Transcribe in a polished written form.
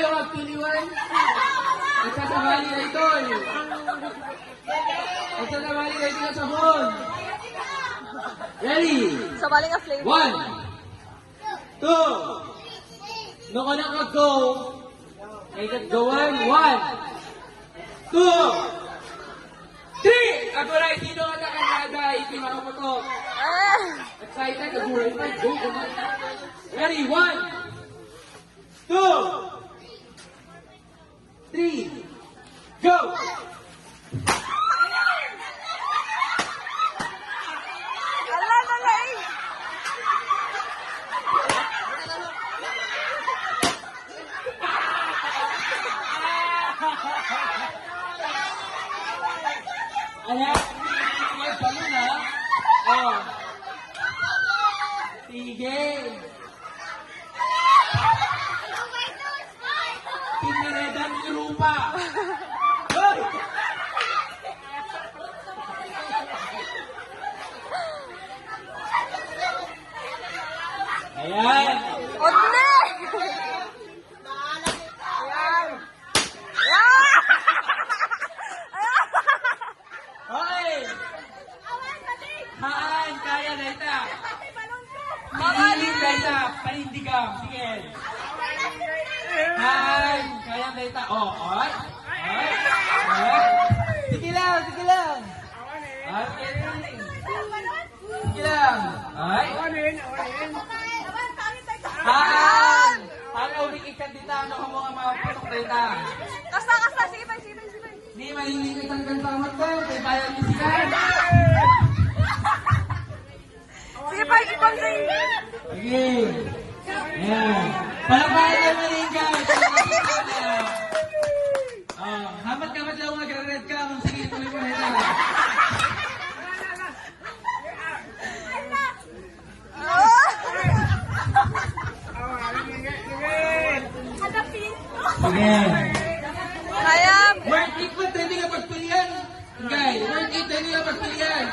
kayo magtuliwan. Nagsasabali na ito. Nagsasabali na ito sa sabon. Ready? Sabali nga flavor. 1, 2. Nung ka naka-go, ay nag-gawan. 1, 2, 3. Ako na, sino ka nakagada? Iti makapatok. Excited, naguray pa. Go, go. Ready? 1, 2, 3, go! Ala, ala eh. Ayan, may balon ha. Oh. Sige. Pinaredan ni Rupa. Hoy! Ayan. Odne! Ayan. Ayan. Hoy! Haan, kaya na ita. Ayan. Pihiling na ita. Panindigam. Sige. Haan, kaya na ita. Oh, oy. Oy. Oy. Sige lang, sige lang. Okay. Sige lang. Ay. Haan! Para umikikat dito ang mga putok na ita. Kasta, kasta. Sige pa, sige pa, sige pa. Hindi mahihilig ang gantamat ko. Kaya bayan ni Sigan. Sige pa, ipang sa'yo. Sige. Ayan. Palabayan naman yung guys. Hamat-kamat lang mag-red ka. Sige, tuloy mo na ito. Sige. Kaya, Worth it ba? Pwede nga pagpilian. Guys, worth it. Pwede nga pagpilian.